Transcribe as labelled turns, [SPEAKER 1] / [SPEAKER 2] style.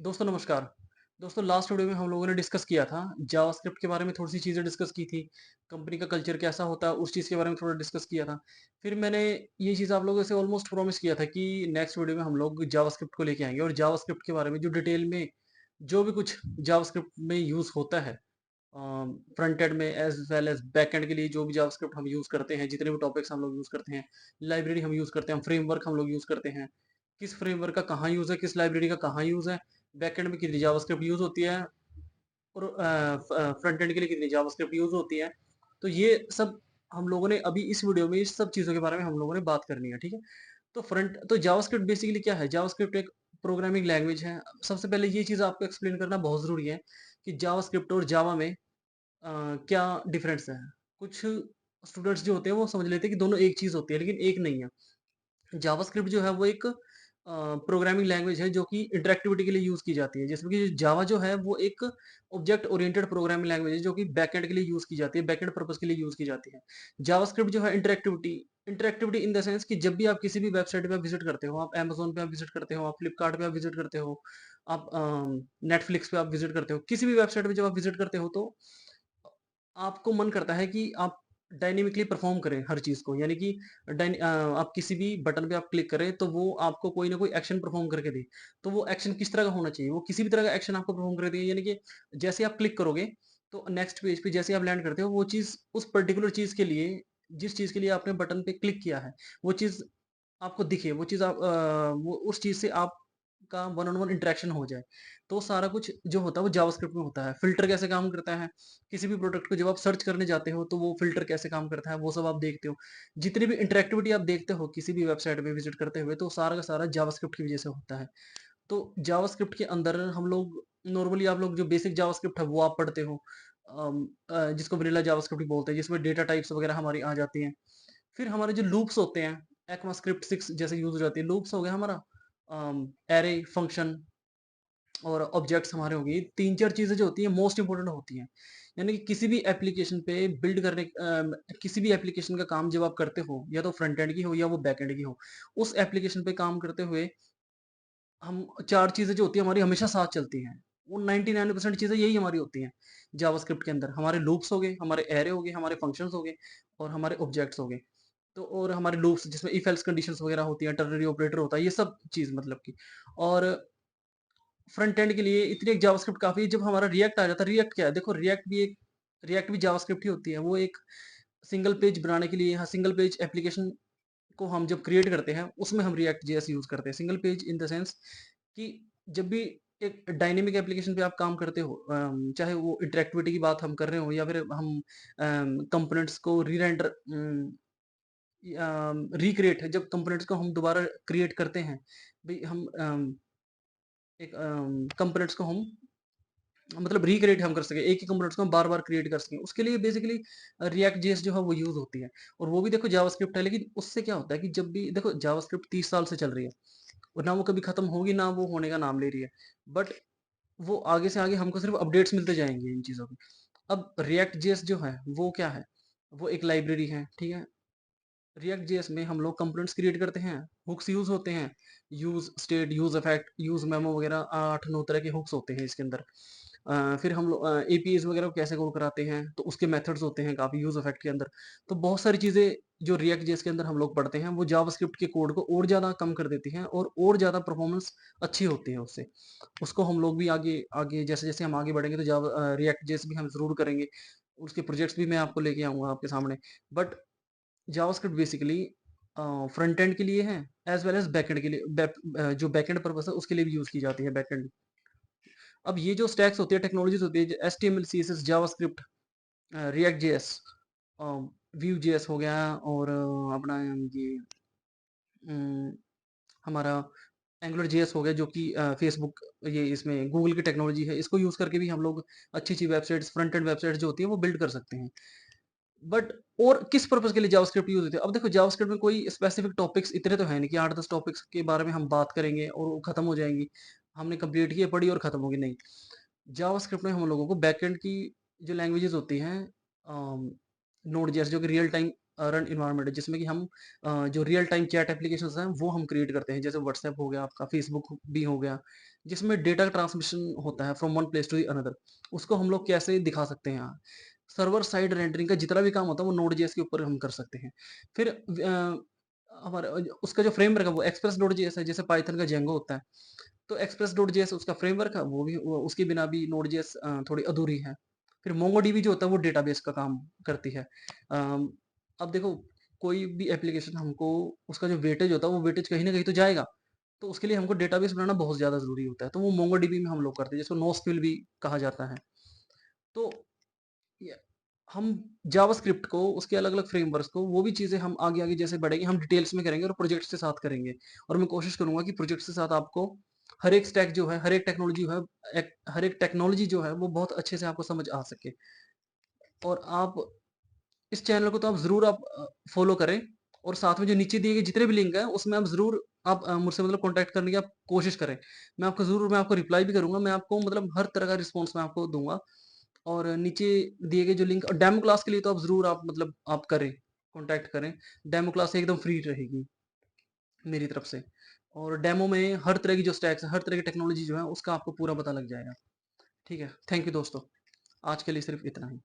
[SPEAKER 1] दोस्तों नमस्कार। दोस्तों लास्ट वीडियो में हम लोगों ने डिस्कस किया था जावास्क्रिप्ट के बारे में थोड़ी-सी चीज़ें डिस्कस की थी। कंपनी का कल्चर कैसा होता है उस चीज़ के बारे में थोड़ा डिस्कस किया था। फिर मैंने ये चीज़ आप लोगों से ऑलमोस्ट प्रॉमिस किया था कि नेक्स्ट वीडियो में हम लोग जावास्क्रिप्ट को लेके आएँगे और जावास्क्रिप्ट के बारे में जो डिटेल में जो भी कुछ जावास्क्रिप्ट में यूज़ होता है फ्रंट एंड में as well as back and के लिए जो भी जावास्क्रिप्ट हम यूज़ करते हैं, जितने भी टॉपिक्स हम लोग यूज़ करते हैं, लाइब्रेरी हम यूज़ करते हैं, फ्रेमवर्क हम लोग यूज़ करते हैं। किस फ्रेमवर्क का कहाँ यूज़ है, किस लाइब्रेरी का कहाँ यूज़ है, बैकएंड में कितनी जावास्क्रिप्ट यूज़ होती है और फ्रंट एंड के लिए कितनी जावास्क्रिप्ट यूज़ होती है। तो ये सब हम लोगों ने अभी इस वीडियो में इस सब चीज़ों के बारे में हम लोगों ने बात करनी है, ठीक है? तो जावास्क्रिप्ट बेसिकली क्या है? जावास्क्रिप्ट एक प्रोग्रामिंग लैंग्वेज है। सबसे पहले ये चीज़ आपको एक्सप्लेन करना बहुत ज़रूरी है कि जावास्क्रिप्ट और जावा में क्या डिफरेंस है? कुछ स्टूडेंट्स जो होते हैं वो समझ लेते हैं कि दोनों एक चीज़ होती है, लेकिन एक नहीं है। जावास्क्रिप्ट जो है वो एक प्रोग्रामिंग लैंग्वेज है जो कि इंटरैक्टिविटी के लिए यूज़ की जाती है। जिसमें कि जावा जो है वो एक ऑब्जेक्ट ओरिएंटेड प्रोग्रामिंग लैंग्वेज है जो कि बैकएंड के लिए यूज़ की जाती है, बैकएंड पर्पज़ के लिए यूज़ की जाती है। जावास्क्रिप्ट जो है इंटरैक्टिविटी इन द सेंस कि जब भी आप किसी भी वेबसाइट पे आप विज़िट करते हो, आप अमेज़न पे आप विज़िट करते हो, आप फ्लिपकार्ट पे आप विज़िट करते हो, आप नेटफ्लिक्स पे आप विज़िट करते हो, किसी भी वेबसाइट पे जब आप विज़िट करते हो तो आपको मन करता है कि आप डायनामिकली परफ़ॉर्म करें हर चीज़ को, यानी कि आप किसी भी बटन पे आप क्लिक करें तो वो आपको कोई ना कोई एक्शन परफ़ॉर्म करके दे। तो वो एक्शन किस तरह का होना चाहिए? वो किसी भी तरह का एक्शन आपको परफ़ॉर्म करके देगा, यानी कि जैसे आप क्लिक करोगे तो नेक्स्ट पेज पे जैसे आप लैंड करते हो वो चीज़ उस पर्टिकुलर चीज़ के लिए जिस चीज़ के लिए आपने बटन पे क्लिक किया है, वो चीज़ आपको दिखे, वो चीज़ वो उस चीज़ से आपका वन ऑन वन इंटरेक्शन हो जाए। तो सारा कुछ जो होता है वो जावास्क्रिप्ट में होता है। फ़िल्टर कैसे काम करता है, किसी भी प्रोडक्ट को जब आप सर्च करने जाते हो तो वो फ़िल्टर कैसे काम करता है, वो सब आप देखते हो। जितनी भी इंटरैक्टिविटी आप देखते हो किसी भी वेबसाइट पे विज़िट करते हुए तो सारा का सारा जावास्क्रिप्ट की वज़ह से होता है। तो जावास्क्रिप्ट के अंदर हम लोग नॉर्मली आप लोग जो बेसिक जावास्क्रिप्ट है वो आप पढ़ते हो। जिसको वैनिला जावास्क्रिप्ट भी बोलते हैं, जिसमें डेटा टाइप्स वग़ैरह हमारी आ जाती हैं। फिर हमारे जो लूप्स होते हैं, ECMAScript 6 जैसे यूज़ हो जाती है। लूप्स हो गया हमारा एरे, फंक्शन और ऑब्जेक्ट्स हमारे हो गए। 3-4 चीज़ें जो होती हैं मोस्ट इम्पोर्टेंट होती हैं। यानी कि किसी भी एप्लीकेशन पे किसी भी एप्लीकेशन का काम जब आप करते हो, या तो फ्रंट एंड की हो या वो बैक एंड की हो, उस एप्लीकेशन पे काम करते हुए हम 4 चीज़ें जो होती हैं हमारी हमेशा साथ चलती हैं। वो 99% चीज़ें यही हमारी होती हैं जावास्क्रिप्ट के अंदर। हमारे लूप्स हो गए, हमारे एरे हो गए, हमारे फंक्शंस हो गए और हमारे ऑब्जेक्ट्स हो गए। तो और हमारे लूप्स जिसमें इफ एल्स कंडीशंस वगैरह होती हैं, टर्नरी ऑपरेटर होता है, ये सब चीज़ मतलब की। और फ्रंट एंड के लिए इतनी एक जावास्क्रिप्ट काफ़ी है। जब हमारा रिएक्ट आ जाता है, रिएक्ट क्या है? देखो रिएक्ट भी जावास्क्रिप्ट ही होती है। वो एक सिंगल पेज बनाने के लिए, हाँ, सिंगल पेज एप्लीकेशन को हम जब क्रिएट करते हैं, उसमें हम रिएक्ट जेएस यूज़ करते हैं। Single page in the sense कि जब भी एक डायनामिक एप्लीकेशन पे आप काम करते हो, चाहे वो इंटरैक्टिविटी की बात हम कर रहे हो या फिर हम कंपोनेंट्स को रिक्रिएट, जब कंपोनेंट्स को हम दोबारा क्रिएट करते हैं, भई हम एक कंपोनेंट्स को हम मतलब रिक्रिएट हम कर सकें, एक ही कंपोनेंट्स को हम बार-बार क्रिएट कर सकें, उसके लिए बेसिकली रिएक्ट जेएस जो है वो यूज़ होती है। और वो भी देखो जावास्क्रिप्ट है, लेकिन उससे क्या होता है कि जब भी देखो जावास्क्रिप्ट 30 साल से चल रही है और ना वो कभी खत्म होगी, ना वो होने का नाम ले रही है। बट वो आगे से आगे हमको सिर्फ अपडेट्स मिलते जाएँगे इन चीज़ों के। अब रिएक्ट जेएस जो है, वो क्या है? वो एक लाइब्रेरी है, ठीक है? रिएक्ट जेएस में हम लोग कंपोनेंट्स क्रिएट करते हैं, हुक्स यूज़ होते हैं, use state, use effect, use memo वगैरह 8-9 तरह के हुक्स होते हैं इसके अंदर। फिर हम लोग एपीआईज़ वगैरह को कैसे कॉल कराते हैं, तो उसके मेथड्स होते हैं काफ़ी यूज़ इफेक्ट के अंदर। तो बहुत सारी चीज़ें जो रिएक्ट जेएस के अंदर हम लोग पढ़ते हैं, वो जावास्क्रिप्ट के कोड को और ज़्यादा कम कर देती हैं और ज़्यादा परफॉर्मेंस अच्छी होती है उससे। उसको हम लोग भी आगे आगे जैसे-जैसे हम आगे बढ़ेंगे तो रिएक्ट जेएस भी हम ज़रूर करेंगे। उसके प्रोजेक्ट्स भी मैं आपको लेके आऊँगा आपके सामने। But JavaScript basically front end के लिए है एज़ वेल एज़ बैकएंड के लिए जो बैकएंड पर्पस है उसके लिए भी यूज़ की जाती है बैकएंड। अब ये जो स्टैक्स होती है, टेक्नोलॉजीज़ होती है, HTML, CSS, JavaScript, React JS, uh, Vue JS हो गया और अपना ये उम, हमारा एंगुलर जेएस हो गया जो कि फेसबुक ये इसमें गूगल की टेक्नोलॉजी है। इसको यूज़ करके भी हम लोग अच्छी-अच्छी वेबसाइट्स, फ्रंट एंड वेबसाइट्स जो होती हैं वो बिल्ड कर सकते हैं। बट और किस पर्पज़ के लिए जावास्क्रिप्ट यूज़ होती है? अब देखो जावास्क्रिप्ट में कोई स्पेसिफिक टॉपिक्स इतने तो है नहीं कि 8-10 टॉपिक्स के बारे में हम बात करेंगे और वो खत्म हो जाएँगी। हमने कंप्लीट की है, पढ़ी और खत्म हो गई, नहीं। जावास्क्रिप्ट में हम लोगों को बैकएंड की जो लैंग्वेजेज़ होती हैं, नोड जेएस जो कि रियल टाइम रन एनवायरनमेंट है, जिसमें कि हम जो रियल टाइम चैट एप्लीकेशंस हैं वो हम क्रिएट करते हैं। जैसे व्हाट्सएप हो गया आपका, फेसबुक भी हो गया, जिसमें डेटा ट्रांसमिशन होता है from one place to the another, उसको हम लोग कैसे दिखा सकते हैं यहाँ। सर्वर साइड रेंडरिंग का जितना भी काम होता है वो नोड.जेएस के ऊपर हम कर सकते हैं। फिर हमारा उसका जो फ्रेमवर्क है वो एक्सप्रेस.जेएस है, जैसे पाइथन का जेंगो होता है। तो एक्सप्रेस.जेएस उसका फ्रेमवर्क है, वो उसके बिना भी नोड.जेएस थोड़ी अधूरी है। फिर मोंगोडीबी जो होता है वो डेटाबेस का काम करती है। अब देखो, कोई भी एप्लीकेशन हमको उसका जो वेटेज होता है वो वेटेज कहीं न कहीं तो जाएगा। तो उसके लिए हमको डेटाबेस बनाना बहुत ज़्यादा ज़रूरी होता है। तो वो मोंगोडीबी में हम लोग करते हैं, जिसको नोस्क्विल भी कहा जाता है। तो य हम जावास्क्रिप्ट को, उसके अलग-अलग फ्रेमवर्क्स को, वो भी चीज़ें हम आगे-आगे जैसे बढ़ेंगे, हम डिटेल्स में करेंगे और प्रोजेक्ट्स के साथ करेंगे। और मैं कोशिश करूँगा कि प्रोजेक्ट्स के साथ आपको हर एक स्टैक जो है, हर एक टेक्नोलॉजी जो है, वो बहुत अच्छे से आपको समझ आ सके। और आप इस चैनल को तो आप ज़रूर फ़ॉलो करें, और साथ में जो नीचे दिए गए जितने भी लिंक हैं, उसमें आप ज़रूर मुझसे मतलब कॉन्टैक्ट करने की आप कोशिश करें। मैं आपको रिप्लाई भी करूँगा, मैं आपको मतलब हर तरह का रिस्पॉन्स मैं आपको दूँगा। और नीचे दिए गए जो लिंक, और डेमो क्लास के लिए तो आप ज़रूर आप करें, कॉन्टैक्ट करें। डेमो क्लास एकदम फ्री रहेगी मेरी तरफ से। और डेमो में हर तरह की जो स्टैक्स है, हर तरह की टेक्नोलॉजी जो है, उसका आपको पूरा पता लग जाएगा। ठीक है? थैंक यू दोस्तों। आज के लिए सिर्फ़ इतना ही।